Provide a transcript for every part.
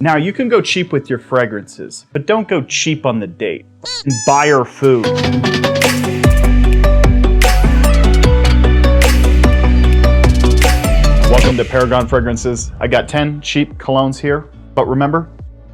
Now, you can go cheap with your fragrances, but don't go cheap on the date. Buy her food. Welcome to Paragon Fragrances. I got 10 cheap colognes here, but remember,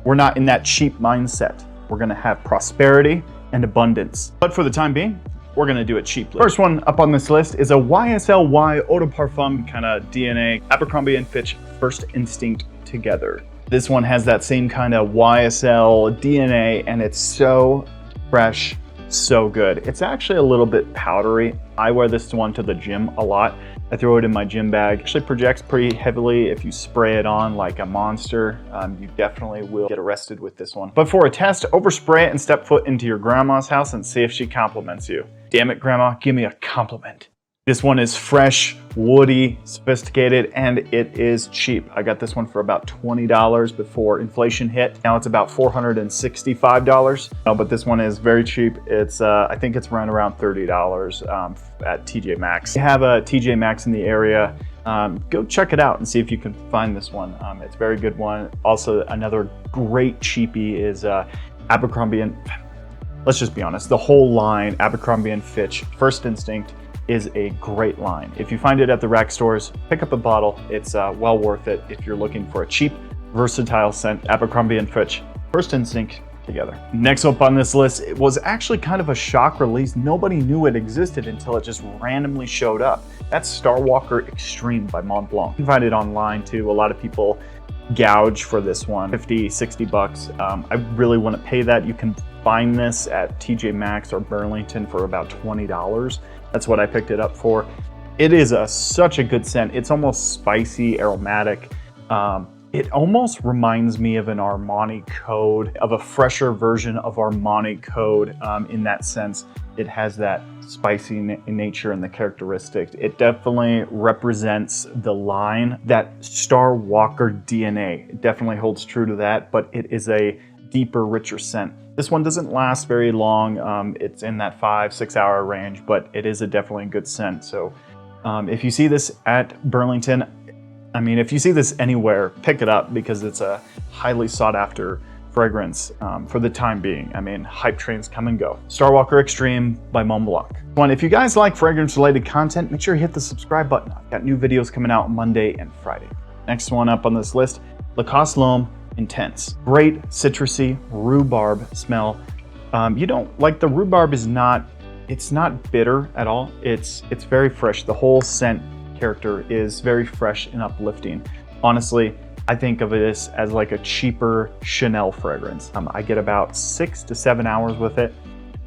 we're not in that cheap mindset. We're gonna have prosperity and abundance. But for the time being, we're gonna do it cheaply. First one up on this list is a YSL Eau de Parfum kind of DNA, Abercrombie & Fitch First Instinct Together. This one has that same kind of YSL DNA, and it's so fresh, so good. It's actually a little bit powdery. I wear this one to the gym a lot. I throw it in my gym bag. It actually projects pretty heavily if you spray it on like a monster. You definitely will get arrested with this one. But for a test, overspray it and step foot into your grandma's house and see if she compliments you. Damn it, grandma, give me a compliment. This one is fresh, woody, sophisticated, and it is cheap. I got this one for about $20 before inflation hit. Now it's about $465. No, but this one is very cheap. It's I think it's around $30 at TJ Maxx. If you have a TJ Maxx in the area, go check it out and see if you can find this one. It's a very good one. Also, another great cheapie is Abercrombie & let's just be honest, the whole line, Abercrombie & Fitch First Instinct, is a great line. If you find it at the rack stores, pick up a bottle. It's well worth it if you're looking for a cheap, versatile scent. Abercrombie & Fitch First Instinct Together. Next up on this list, it was actually kind of a shock release. Nobody knew it existed until it just randomly showed up. That's Starwalker Extreme by Montblanc. You can find it online too. A lot of people gouge for this one, 50, 60 bucks. I really want to pay that. You can find this at TJ Maxx or Burlington for about $20. That's what I picked it up for. It is such a good scent. It's almost spicy, aromatic. It almost reminds me of an Armani Code, of a fresher version of Armani Code in that sense. It has that spicy nature and the characteristics. It definitely represents the line, that Starwalker DNA. It definitely holds true to that, but it is a deeper, richer scent. This one doesn't last very long. It's in that 5-6 hour range, but it is definitely a good scent. So if you see this at Burlington, I mean, if you see this anywhere, pick it up because it's a highly sought after fragrance for the time being. I mean, hype trains come and go. Starwalker Extreme by Montblanc. If you guys like fragrance related content, make sure you hit the subscribe button. I've got new videos coming out Monday and Friday. Next one up on this list, Rochas L'Homme Intense. Great citrusy rhubarb smell. You don't like, the rhubarb is not, it's not bitter at all. It's very fresh. The whole scent character is very fresh and uplifting. Honestly, I think of this as like a cheaper Chanel fragrance. I get about 6 to 7 hours with it.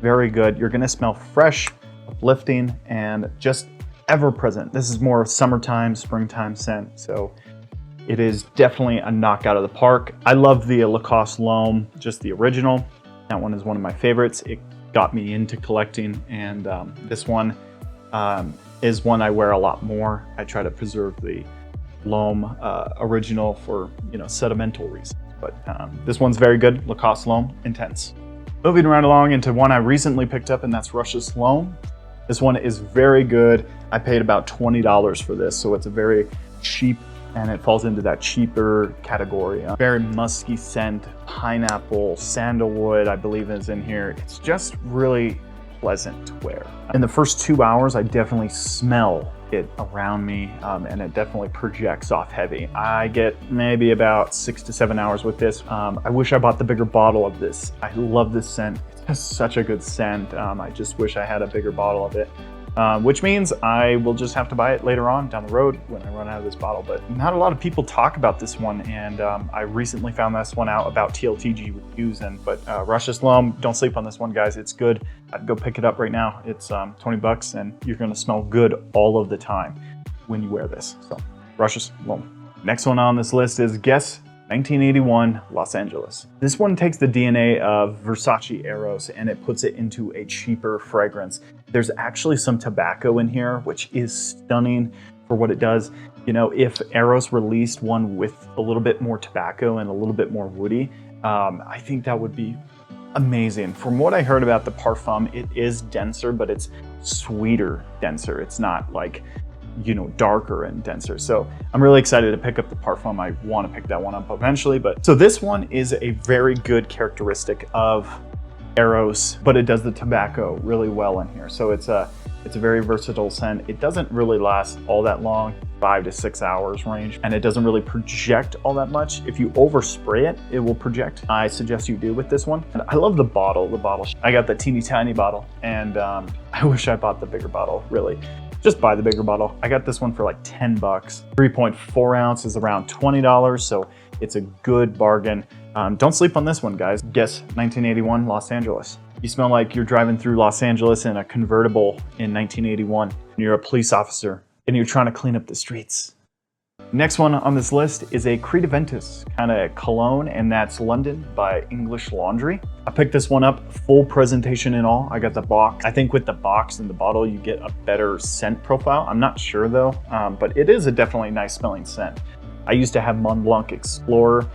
Very good. You're gonna smell fresh, uplifting, and just ever present. This is more summertime, springtime scent. So it is definitely a knockout of the park. I love the Rochas L'Homme, just the original. That one is one of my favorites. It got me into collecting, and this one is one I wear a lot more. I try to preserve the L'Homme original for, sentimental reasons. But this one's very good, Rochas L'Homme Intense. Moving right along into one I recently picked up, and that's Rochas L'Homme. This one is very good. I paid about $20 for this, so it's a very cheap, and it falls into that cheaper category. Very musky scent, pineapple, sandalwood, I believe is in here. It's just really pleasant to wear. In the first 2 hours, I definitely smell it around me, and it definitely projects off heavy. I get maybe about 6 to 7 hours with this. I wish I bought the bigger bottle of this. I love this scent. It's just such a good scent. I just wish I had a bigger bottle of it. Which means I will just have to buy it later on down the road when I run out of this bottle. But not a lot of people talk about this one, and I recently found this one out about TLTG reviews. But Rochas L'Homme, don't sleep on this one, guys. It's good. I'd go pick it up right now. It's 20 bucks, and you're gonna smell good all of the time when you wear this. So Rochas L'Homme. Next one on this list is Guess 1981 Los Angeles. This one takes the DNA of Versace Eros and it puts it into a cheaper fragrance. There's actually some tobacco in here, which is stunning for what it does. If Eros released one with a little bit more tobacco and a little bit more woody, I think that would be amazing. From what I heard about the parfum, it is denser, but it's sweeter denser. It's not like you know, darker and denser. So I'm really excited to pick up the Parfum. I want to pick that one up eventually. But so this one is a very good characteristic of Eros, but it does the tobacco really well in here. So it's a very versatile scent. It doesn't really last all that long, 5 to 6 hours range, and it doesn't really project all that much. If you overspray it, it will project. I suggest you do with this one. And I love the bottle. I got the teeny tiny bottle, and I wish I bought the bigger bottle, really. Just buy the bigger bottle. I got this one for like 10 bucks. 3.4 ounce is around $20, so it's a good bargain. Don't sleep on this one, guys. Guess 1981 Los Angeles. You smell like you're driving through Los Angeles in a convertible in 1981. And you're a police officer and you're trying to clean up the streets. Next one on this list is a Creativentus kind of cologne, and that's London by English Laundry. I picked this one up, full presentation and all. I got the box. I think with the box and the bottle, you get a better scent profile. I'm not sure though, but it is a definitely nice smelling scent. I used to have Mont Blanc Explorer,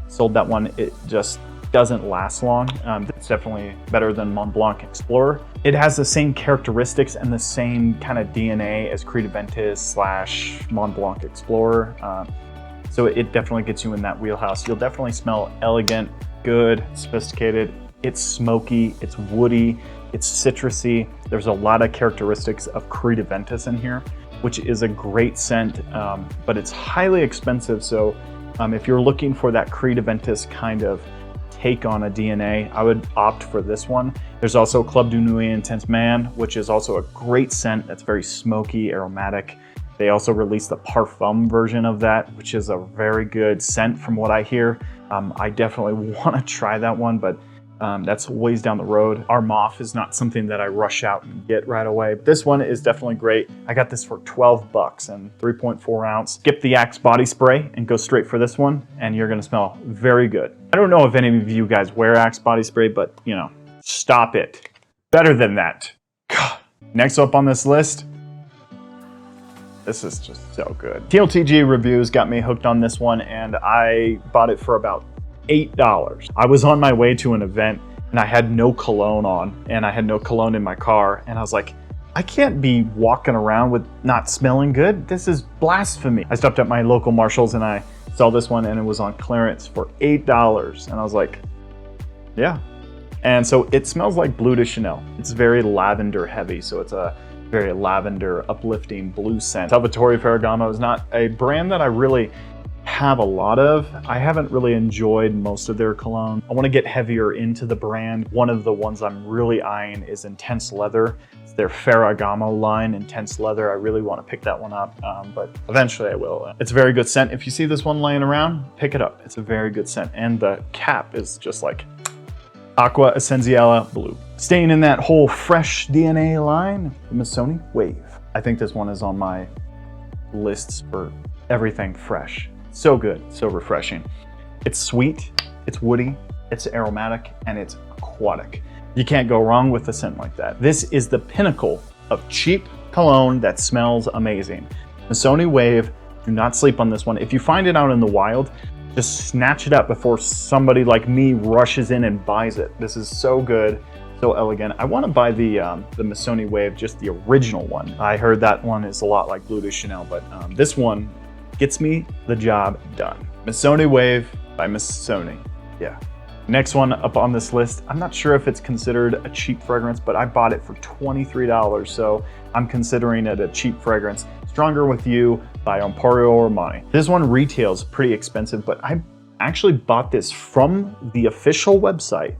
sold that one. It just doesn't last long. It's definitely better than Mont Blanc Explorer. It has the same characteristics and the same kind of DNA as Creativentus / Mont Blanc Explorer. So it definitely gets you in that wheelhouse. You'll definitely smell elegant, good, sophisticated. It's smoky, it's woody, it's citrusy. There's a lot of characteristics of Creativentus in here, which is a great scent, but it's highly expensive. So if you're looking for that Creativentus kind of take on a DNA, I would opt for this one. There's also Club de Nuit Intense Man, which is also a great scent that's very smoky, aromatic. They also released the Parfum version of that, which is a very good scent from what I hear. I definitely want to try that one, but that's ways down the road. Armaf is not something that I rush out and get right away. But this one is definitely great. I got this for 12 bucks and 3.4 ounce. Skip the Axe body spray and go straight for this one, and you're gonna smell very good. I don't know if any of you guys wear Axe body spray, but you know, stop it. Better than that. God. Next up on this list, this is just so good. TLTG reviews got me hooked on this one, and I bought it for about $8. I was on my way to an event and I had no cologne on, and I had no cologne in my car, and I was like, I can't be walking around with not smelling good. This is blasphemy. I stopped at my local Marshalls and I saw this one, and it was on clearance for $8, and I was like, yeah. And so it smells like Bleu de Chanel. It's very lavender heavy, so it's a very lavender uplifting blue scent. Salvatore Ferragamo is not a brand that I really have a lot of. I haven't really enjoyed most of their cologne. I want to get heavier into the brand. One of the ones I'm really eyeing is Intense Leather. It's their Ferragamo line, Intense Leather. I really want to pick that one up, but eventually I will. It's a very good scent. If you see this one laying around, pick it up. It's a very good scent, and the cap is just like Aqua Essential Blu. Staying in that whole fresh DNA line, Missoni Wave. I think this one is on my lists for everything fresh. So good, so refreshing. It's sweet, it's woody, it's aromatic, and it's aquatic. You can't go wrong with a scent like that. This is the pinnacle of cheap cologne that smells amazing. Missoni Wave, do not sleep on this one. If you find it out in the wild, just snatch it up before somebody like me rushes in and buys it. This is so good, so elegant. I want to buy the Missoni Wave, just the original one. I heard that one is a lot like Bleu de Chanel, but this one gets me the job done. Missoni Wave by Missoni. Yeah. Next one up on this list, I'm not sure if it's considered a cheap fragrance, but I bought it for $23, so I'm considering it a cheap fragrance. Stronger With You by Emporio Armani. This one retails pretty expensive, but I actually bought this from the official website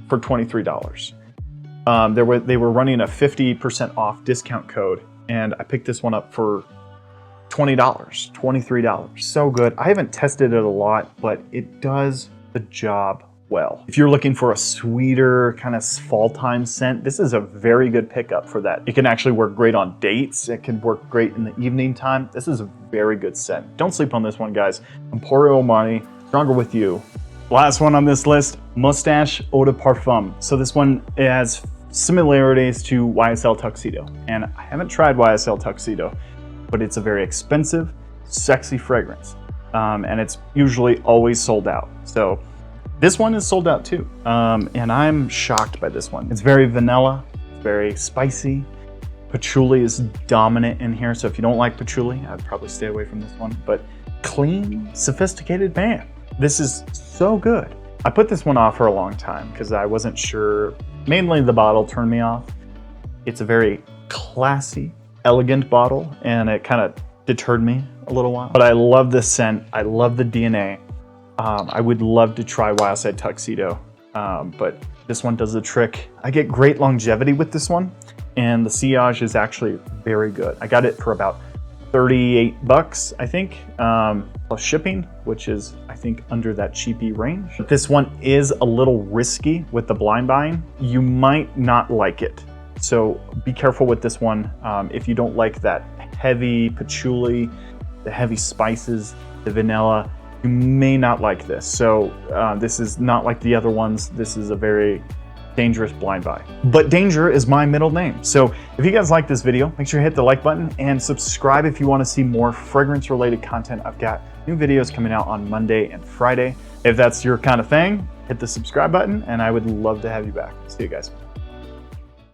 for $23. They were running a 50% off discount code, and I picked this one up for $20, $23. So good. I haven't tested it a lot, but it does the job well. If you're looking for a sweeter kind of fall time scent, this is a very good pickup for that. It can actually work great on dates. It can work great in the evening time. This is a very good scent. Don't sleep on this one, guys. Emporio Armani, Stronger With You. Last one on this list, Mustache Eau de Parfum. So this one has similarities to YSL Tuxedo, and I haven't tried YSL Tuxedo, but it's a very expensive, sexy fragrance. And it's usually always sold out. So this one is sold out too. And I'm shocked by this one. It's very vanilla, it's very spicy. Patchouli is dominant in here, so if you don't like patchouli, I'd probably stay away from this one. But clean, sophisticated, man, this is so good. I put this one off for a long time because I wasn't sure. Mainly the bottle turned me off. It's a very classy, elegant bottle, and it kind of deterred me a little while. But I love the scent. I love the DNA. I would love to try Wild Side Tuxedo, but this one does the trick. I get great longevity with this one, and the sillage is actually very good. I got it for about 38 bucks, I think, plus shipping, which is, I think, under that cheapy range. But this one is a little risky with the blind buying. You might not like it. So be careful with this one. If you don't like that heavy patchouli, the heavy spices, the vanilla, you may not like this. So this is not like the other ones. This is a very dangerous blind buy. But Danger is my middle name. So if you guys like this video, make sure you hit the like button and subscribe if you want to see more fragrance related content. I've got new videos coming out on Monday and Friday. If that's your kind of thing, hit the subscribe button and I would love to have you back. See you guys.